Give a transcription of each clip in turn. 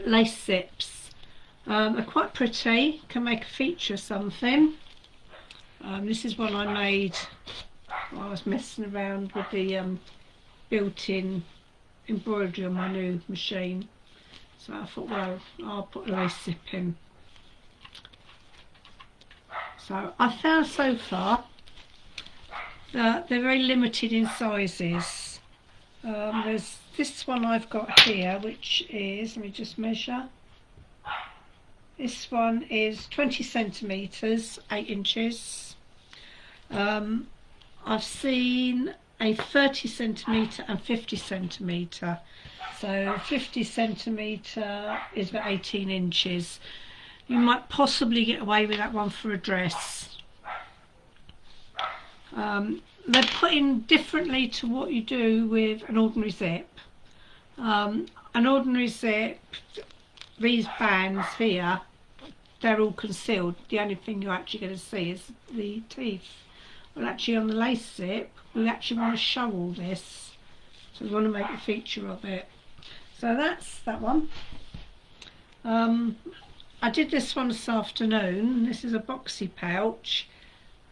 lace zips. They're quite pretty, can make a feature of something. This is one I made while I was messing around with the built-in embroidery on my new machine. So I thought, well, I'll put a lace zip in. So I found so far that they're very limited in sizes. There's this one I've got here, which is, let me just measure. This one is 20 centimetres, 8 inches. I've seen a 30 centimetre and 50 centimetre. So 50 centimetre is about 18 inches. You might possibly get away with that one for a dress. They're put in differently to what you do with an ordinary zip. An ordinary zip, these bands here, they're all concealed. The only thing you're actually going to see is the teeth. Well, actually on the lace zip, we actually want to show all this. So we want to make a feature of it. So that's that one. I did this one this afternoon. This is a boxy pouch,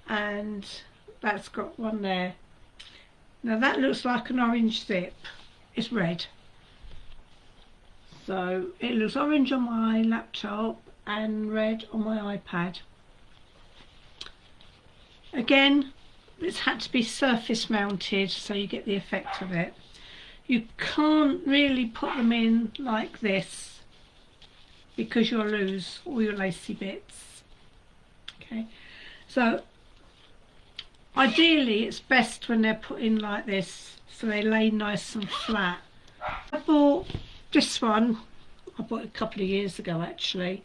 and that's got one there. Now that looks like an orange zip. It's red. So it looks orange on my laptop and red on my iPad. Again, it's had to be surface mounted so you get the effect of it. You can't really put them in like this because you'll lose all your lacy bits. Okay, so ideally it's best when they're put in like this so they lay nice and flat. I bought this one, I bought it a couple of years ago actually.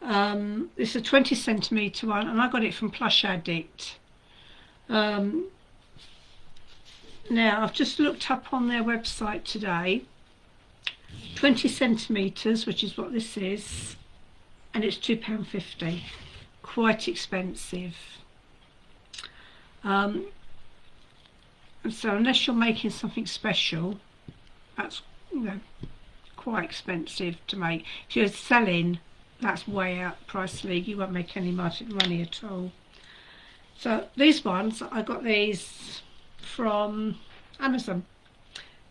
It's a 20 centimetre one and I got it from Plush Addict. Now I've just looked up on their website today, 20 centimetres, which is what this is, and it's £2.50, quite expensive. And so unless you're making something special, that's, you know, quite expensive to make. If you're selling, that's way out price league, you won't make any money at all. So these ones, I got these from Amazon.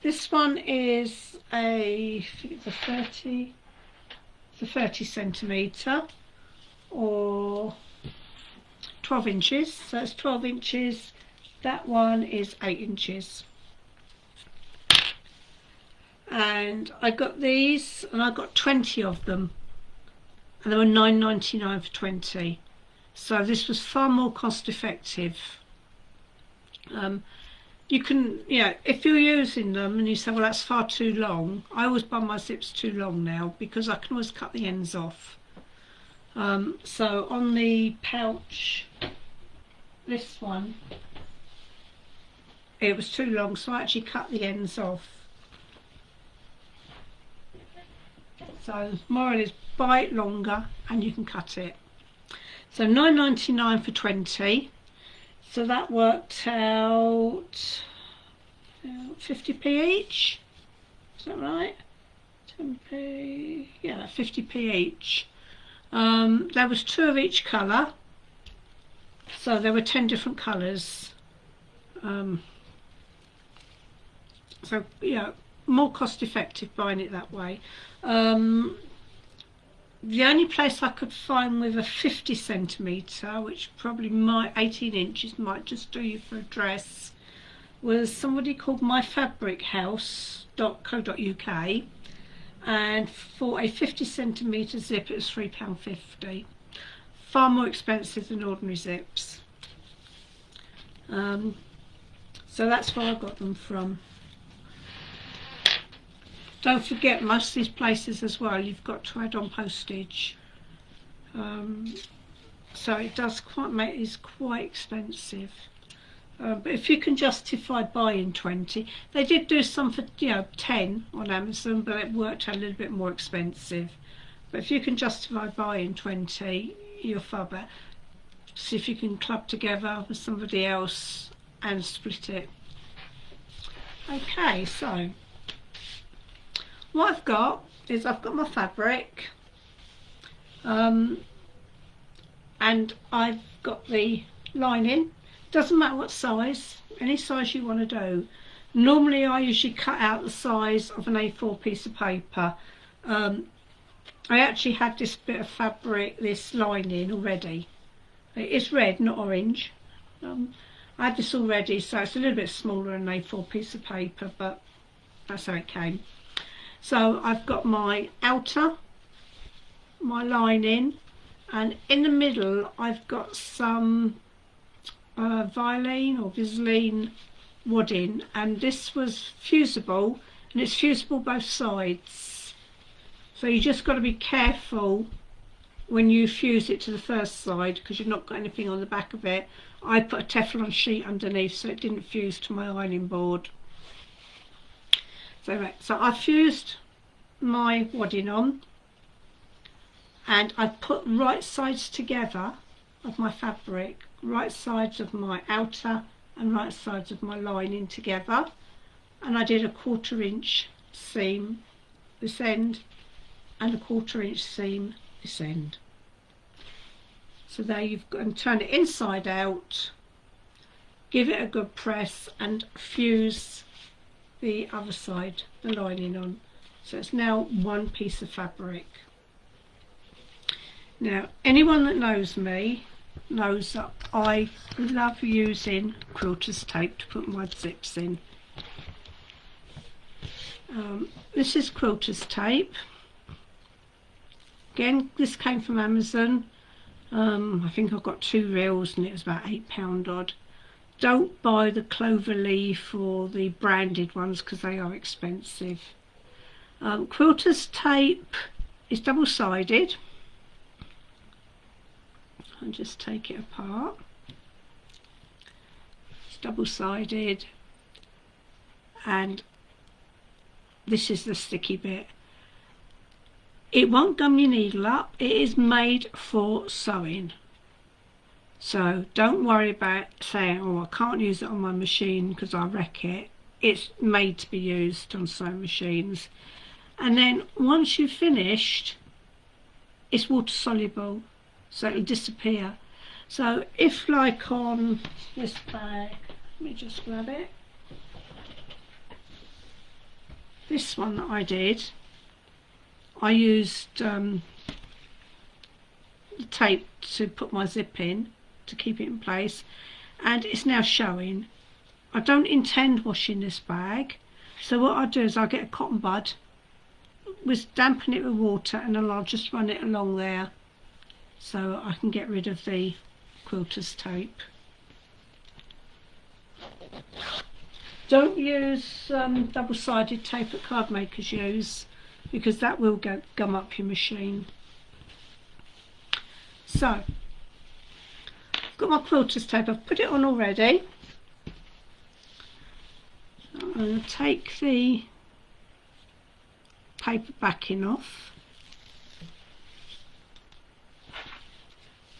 This one is a 30 centimetre or 12 inches. So it's 12 inches. That one is 8 inches. And I got these, and I got 20 of them, and they were £9.99 for 20. So this was far more cost effective. You can, if you're using them and you say, well, that's far too long, I always buy my zips too long now because I can always cut the ends off. So on the pouch, this one, it was too long, so I actually cut the ends off. So more or less, buy it longer and you can cut it. So £9.99 for 20. So that worked out 50p each. Is that right? 10p. Yeah, 50p each. There was 2 of each colour. So there were 10 different colours. So yeah, more cost effective buying it that way. The only place I could find with a 50 centimetre, which probably 18 inches might just do you for a dress, was somebody called myfabrichouse.co.uk, and for a 50 centimetre zip it was £3.50. Far more expensive than ordinary zips. So that's where I got them from. Don't forget, most of these places as well, you've got to add on postage. So it does make these quite expensive. But if you can justify buying 20, they did do some for 10 on Amazon, but it worked out a little bit more expensive. But if you can justify buying 20, you're far better. See if you can club together with somebody else and split it. Okay, so what I've got is I've got my fabric, and I've got the lining. Doesn't matter what size, any size you want to do. Normally I usually cut out the size of an A4 piece of paper. I actually had this bit of fabric, this lining already. It's red, not orange. I had this already, so it's a little bit smaller than an A4 piece of paper, but that's how it came. So I've got my outer, my lining, and in the middle I've got some Vilene or Viseline wadding, and this was fusible, and it's fusible both sides. So you just got to be careful when you fuse it to the first side, because you've not got anything on the back of it. I put a Teflon sheet underneath so it didn't fuse to my ironing board. So I fused my wadding on, and I put right sides together of my fabric, right sides of my outer and right sides of my lining together, and I did a 1/4 inch seam this end and a 1/4 inch seam this end. So there you've got, and turn it inside out, give it a good press and fuse the other side, the lining on. So it's now one piece of fabric. Now anyone that knows me knows that I love using quilter's tape to put my zips in. This is quilter's tape. Again, this came from Amazon. I think I got 2 reels and it was about £8 odd. Don't buy the clover leaf or the branded ones because they are expensive. Quilter's tape is double-sided. I'll just take it apart. It's double-sided, and this is the sticky bit. It won't gum your needle up. It is made for sewing. So don't worry about saying, oh, I can't use it on my machine because I'll wreck it. It's made to be used on sewing machines. And then once you've finished, it's water soluble, so it'll disappear. So if, like on this bag, let me just grab it. This one that I did, I used the tape to put my zip in to keep it in place, and it's now showing. I don't intend washing this bag, so what I'll do is I'll get a cotton bud, dampen it with water, and then I'll just run it along there so I can get rid of the quilter's tape. Don't use double-sided tape that card makers use, because that will gum up your machine. So I've got my quilter's tape. I've put it on already. I'm going to take the paper backing off,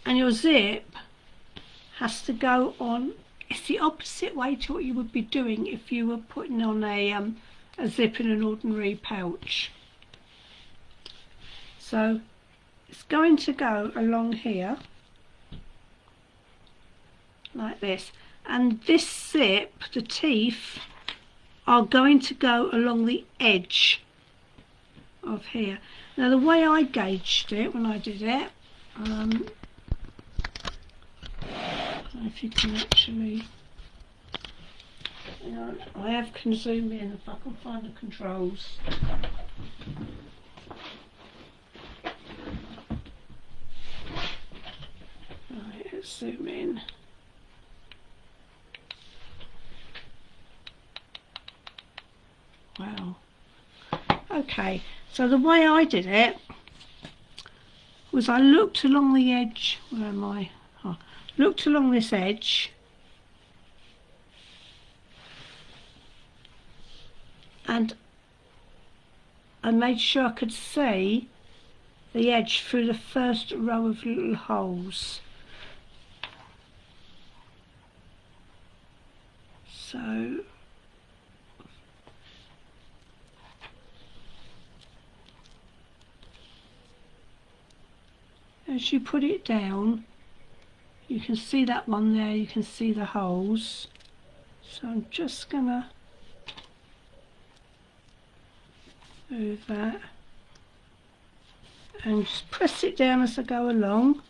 and your zip has to go on. It's the opposite way to what you would be doing if you were putting on a zip in an ordinary pouch. So it's going to go along here like this, and this zip, the teeth, are going to go along the edge of here. Now the way I gauged it when I did it, I don't know if you can actually, you know, I can zoom in if I can find the controls. Right, let's zoom in. Wow. Okay, so the way I did it was I looked along the edge. Where am I? Oh, looked along this edge, and I made sure I could see the edge through the first row of little holes. So as you put it down, you can see that one there, you can see the holes. So I'm just gonna move that and just press it down as I go along.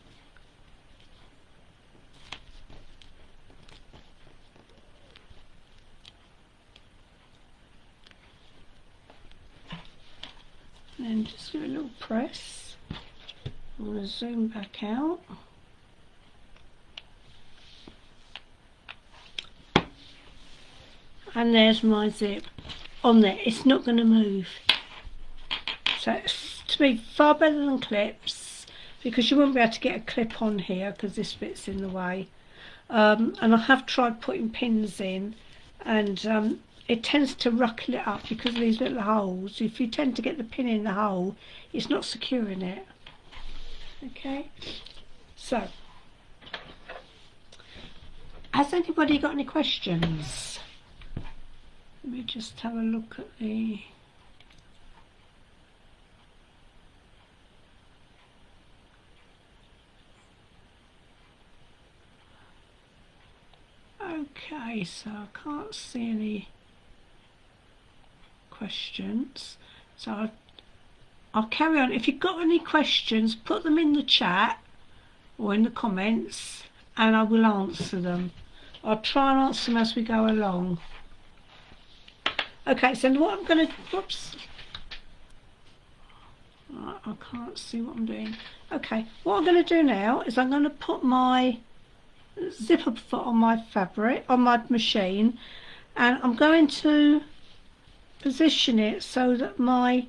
And then just give it a little press. I'm going to zoom back out. And there's my zip on there. It's not going to move. So it's, to me, far better than clips, because you won't be able to get a clip on here because this bit's in the way. And I have tried putting pins in, and it tends to ruckle it up because of these little holes. If you tend to get the pin in the hole, it's not securing it. Okay, so has anybody got any questions? Let me just have a look at the... Okay, so I can't see any questions, so I'll carry on. If you've got any questions, put them in the chat or in the comments and I will answer them. I'll try and answer them as we go along. Okay, so what I'm going to... Whoops. I can't see what I'm doing. Okay, what I'm going to do now is I'm going to put my zipper foot on my fabric, on my machine, and I'm going to position it so that my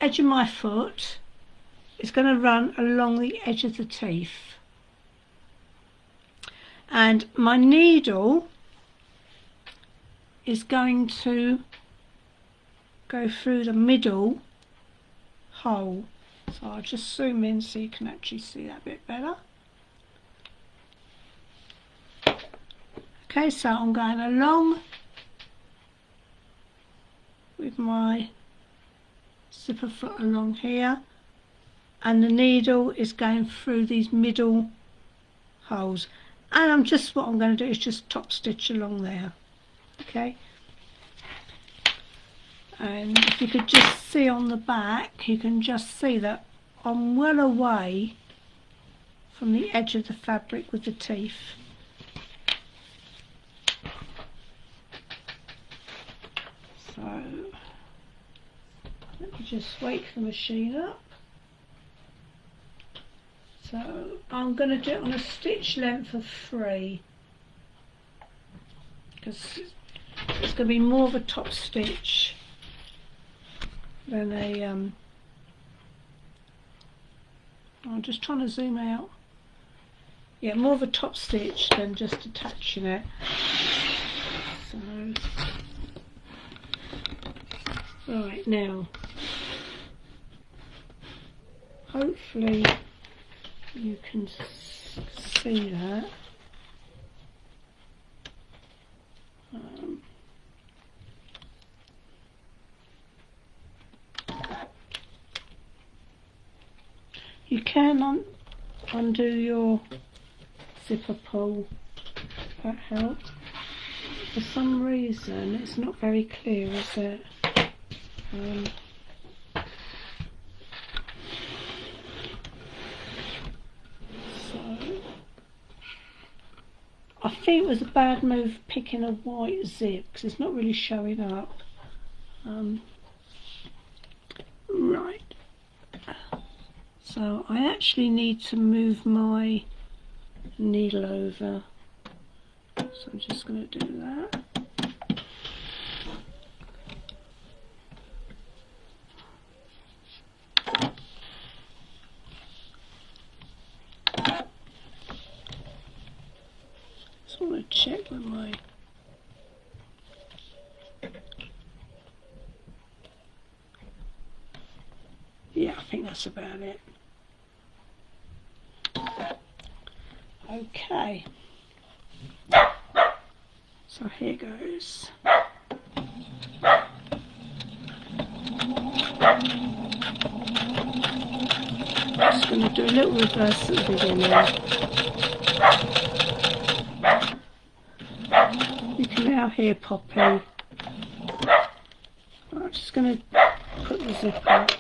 edge of my foot is going to run along the edge of the teeth, and my needle is going to go through the middle hole. So I'll just zoom in so you can actually see that a bit better. Okay, so I'm going along with my zipper foot along here, and the needle is going through these middle holes, and what I'm going to do is just top stitch along there. Okay, and if you could just see on the back, you can just see that I'm well away from the edge of the fabric with the teeth. So let me just wake the machine up. So I'm going to do it on a stitch length of 3, because it's going to be more of a top stitch than a I'm just trying to zoom out. Yeah, more of a top stitch than just attaching it. So right, now hopefully you can see that. You can undo your zipper pull, that helps. For some reason it's not very clear, is it? So I think it was a bad move picking a white zip because it's not really showing up. Right. So I actually need to move my needle over. So I'm just going to do that. Just want to check with my... Yeah, I think that's about it. Okay. So here goes. going to do a little reverse at the beginning. You can now hear Poppy. I'm just going to put the zip up.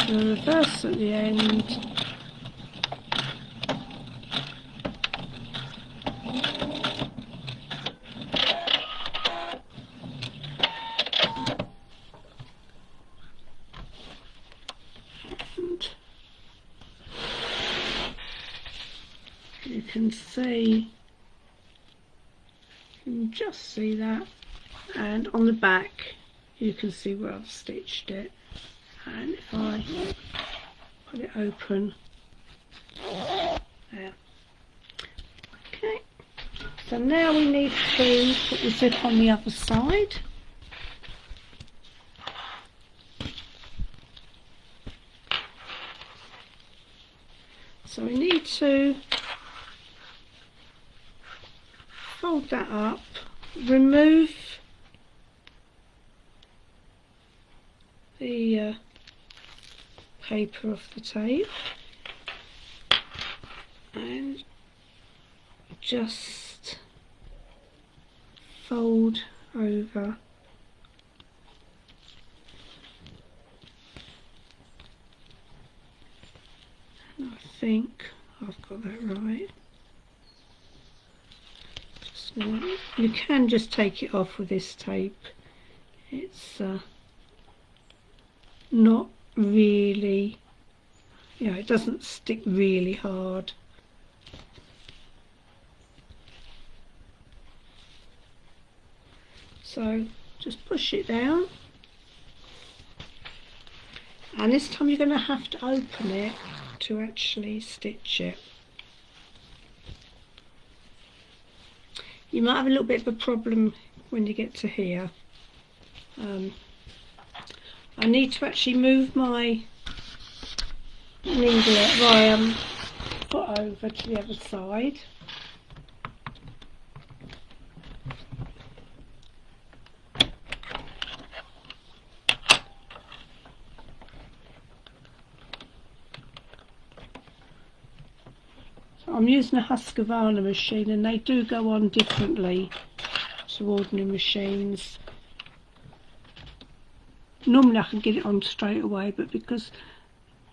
The reverse at the end. And you can see, you can just see that, and on the back you can see where I've stitched it. And if I put it open, there. Okay, so now we need to put the zip on the other side. So we need to fold that up, remove the paper off the tape, and just fold over and I think I've got that right. You can just take it off with this tape. It's not really, you know, it doesn't stick really hard. So just push it down, and this time you're going to have to open it to actually stitch it. You might have a little bit of a problem when you get to here. I need to actually move my needle, my foot over to the other side. So I'm using a Husqvarna machine, and they do go on differently to ordinary machines. Normally I can get it on straight away, but because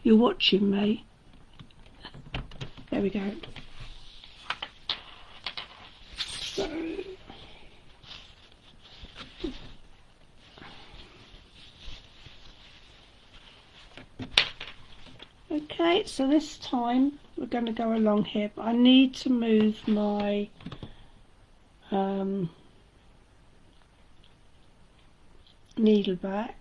you're watching me, there we go. So, okay, so this time we're going to go along here, but I need to move my needle back.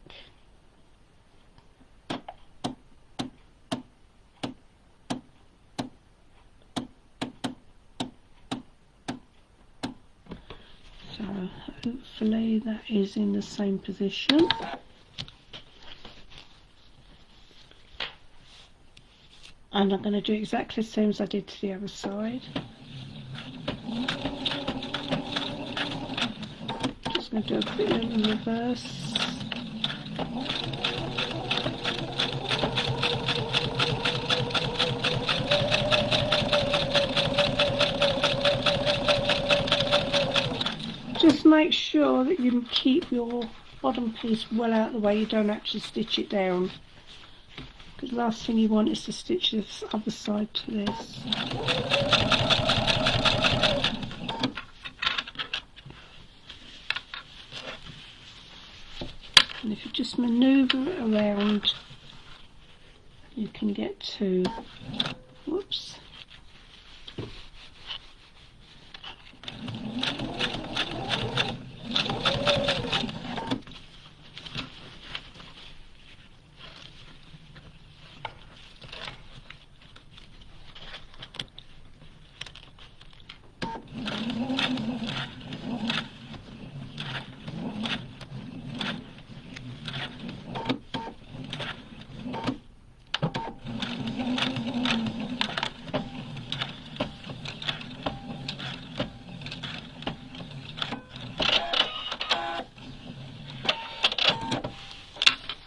So hopefully that is in the same position. And I'm going to do exactly the same as I did to the other side. Just going to do a bit of a reverse. Just make sure that you can keep your bottom piece well out of the way, you don't actually stitch it down. Because the last thing you want is to stitch this other side to this. And if you just manoeuvre it around, you can get to, whoops.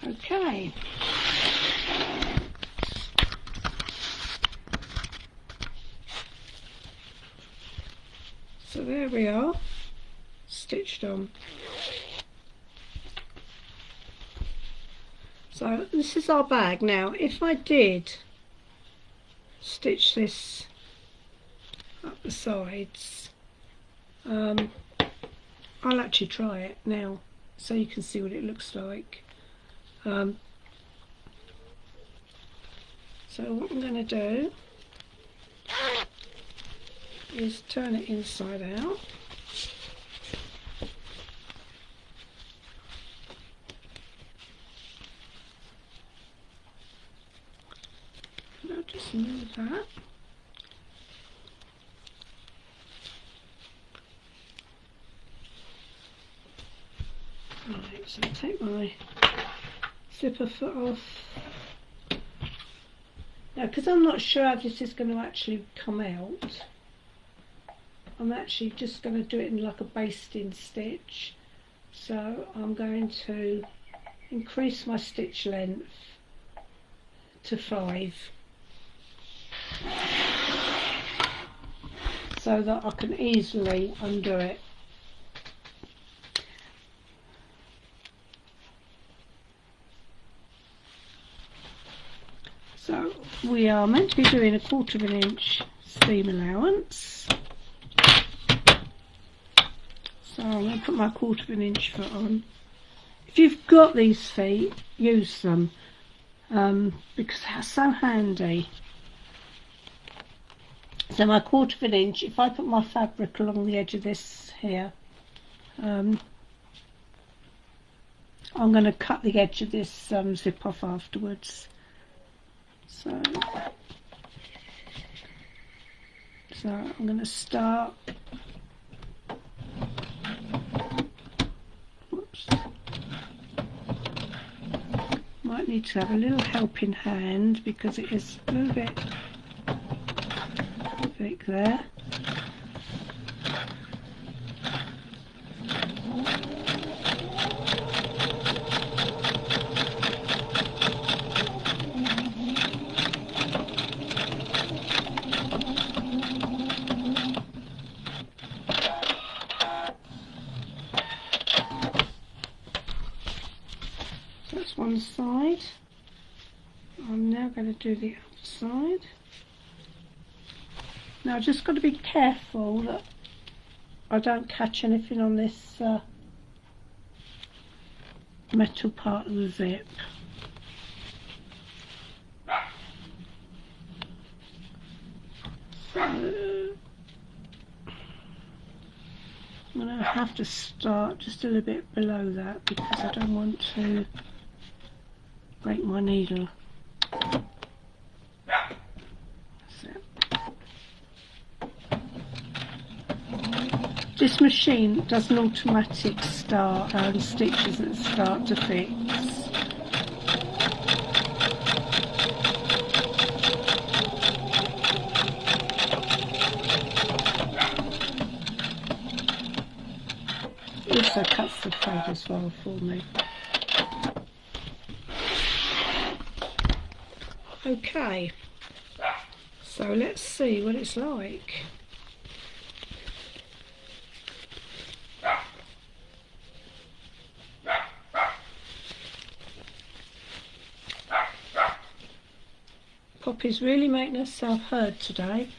Okay. So there we are, stitched on. So this is our bag. Now if I did stitch this up the sides, I'll actually try it now so you can see what it looks like. So what I'm going to do is turn it inside out. And I'll just move that. Right, so I'll take my zipper foot off. Now, because I'm not sure how this is going to actually come out, I'm actually just going to do it in like a basting stitch. So I'm going to increase my stitch length to 5 so that I can easily undo it. So we are meant to be doing a 1/4 inch seam allowance. So I'm going to put my 1/4 inch foot on. If you've got these feet, use them because they're so handy. So my 1/4 inch, if I put my fabric along the edge of this here, I'm going to cut the edge of this zip off afterwards. So I'm going to start. Whoops. Might need to have a little helping hand because it is a little bit thick there. One side. I'm now going to do the other side. Now I've just got to be careful that I don't catch anything on this metal part of the zip. So I'm going to have to start just a little bit below that because I don't want to break my needle. This machine does an automatic start and stitches that start to fix. It also cuts the thread as well for me. Okay, so let's see what it's like. Poppy's really making herself heard today.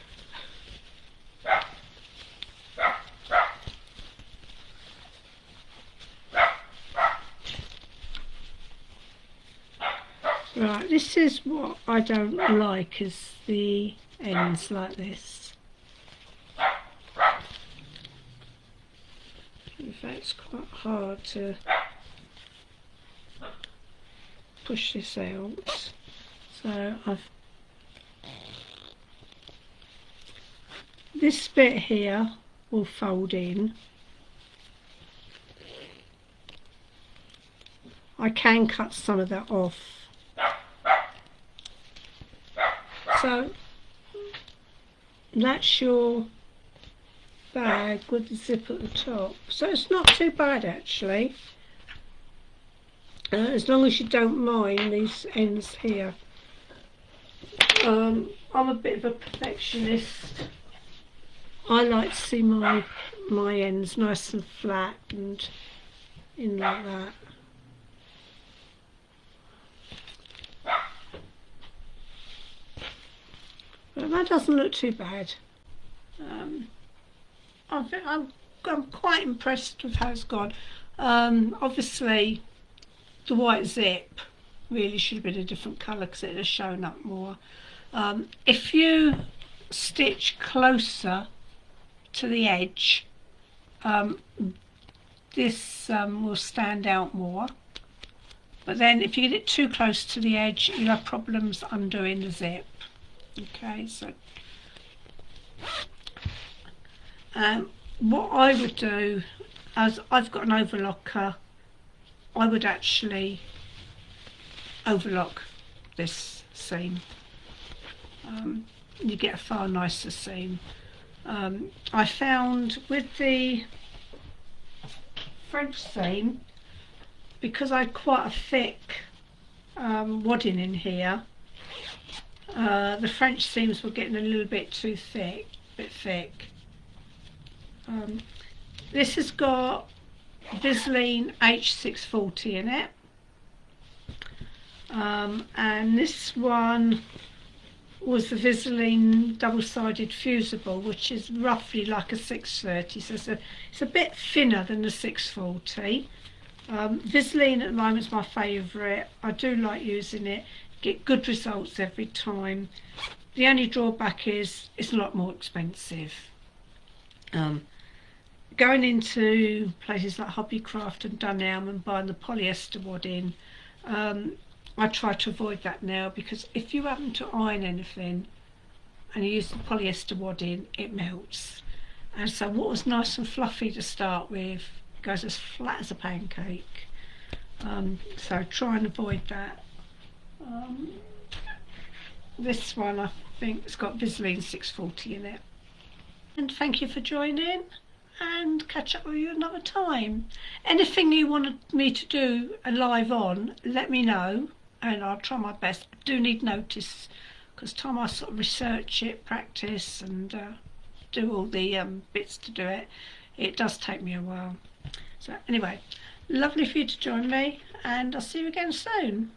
Right, this is what I don't like, is the ends like this. In fact, it's quite hard to push this out. So this bit here will fold in. I can cut some of that off. So that's your bag with the zip at the top. So it's not too bad actually, as long as you don't mind these ends here. I'm a bit of a perfectionist. I like to see my ends nice and flat and in like that. But that doesn't look too bad. I'm quite impressed with how it's gone. Obviously the white zip really should have been a different colour because it has shown up more. If you stitch closer to the edge, this will stand out more, but then if you get it too close to the edge you'll have problems undoing the zip. Okay, so what I would do, as I've got an overlocker, I would actually overlock this seam. You get a far nicer seam. I found with the French seam, because I had quite a thick wadding in here, the French seams were getting a little bit too thick, this has got Viseline H640 in it, and this one was the Viseline double-sided fusible, which is roughly like a 630, so it's a bit thinner than the 640. Viseline at the moment is my favourite. I do like using it, get good results every time. The only drawback is it's a lot more expensive. Going into places like Hobbycraft and Dunelm and buying the polyester wadding, I try to avoid that now, because if you happen to iron anything and you use the polyester wadding, it melts. And so what was nice and fluffy to start with goes as flat as a pancake. So try and avoid that. This one I think it's got Viseline 640 in it. And thank you for joining, and catch up with you another time. Anything you wanted me to do a live on, let me know and I'll try my best. I do need notice, because time I sort of research it, practice and do all the bits to do it, it does take me a while. So anyway, lovely for you to join me, and I'll see you again soon.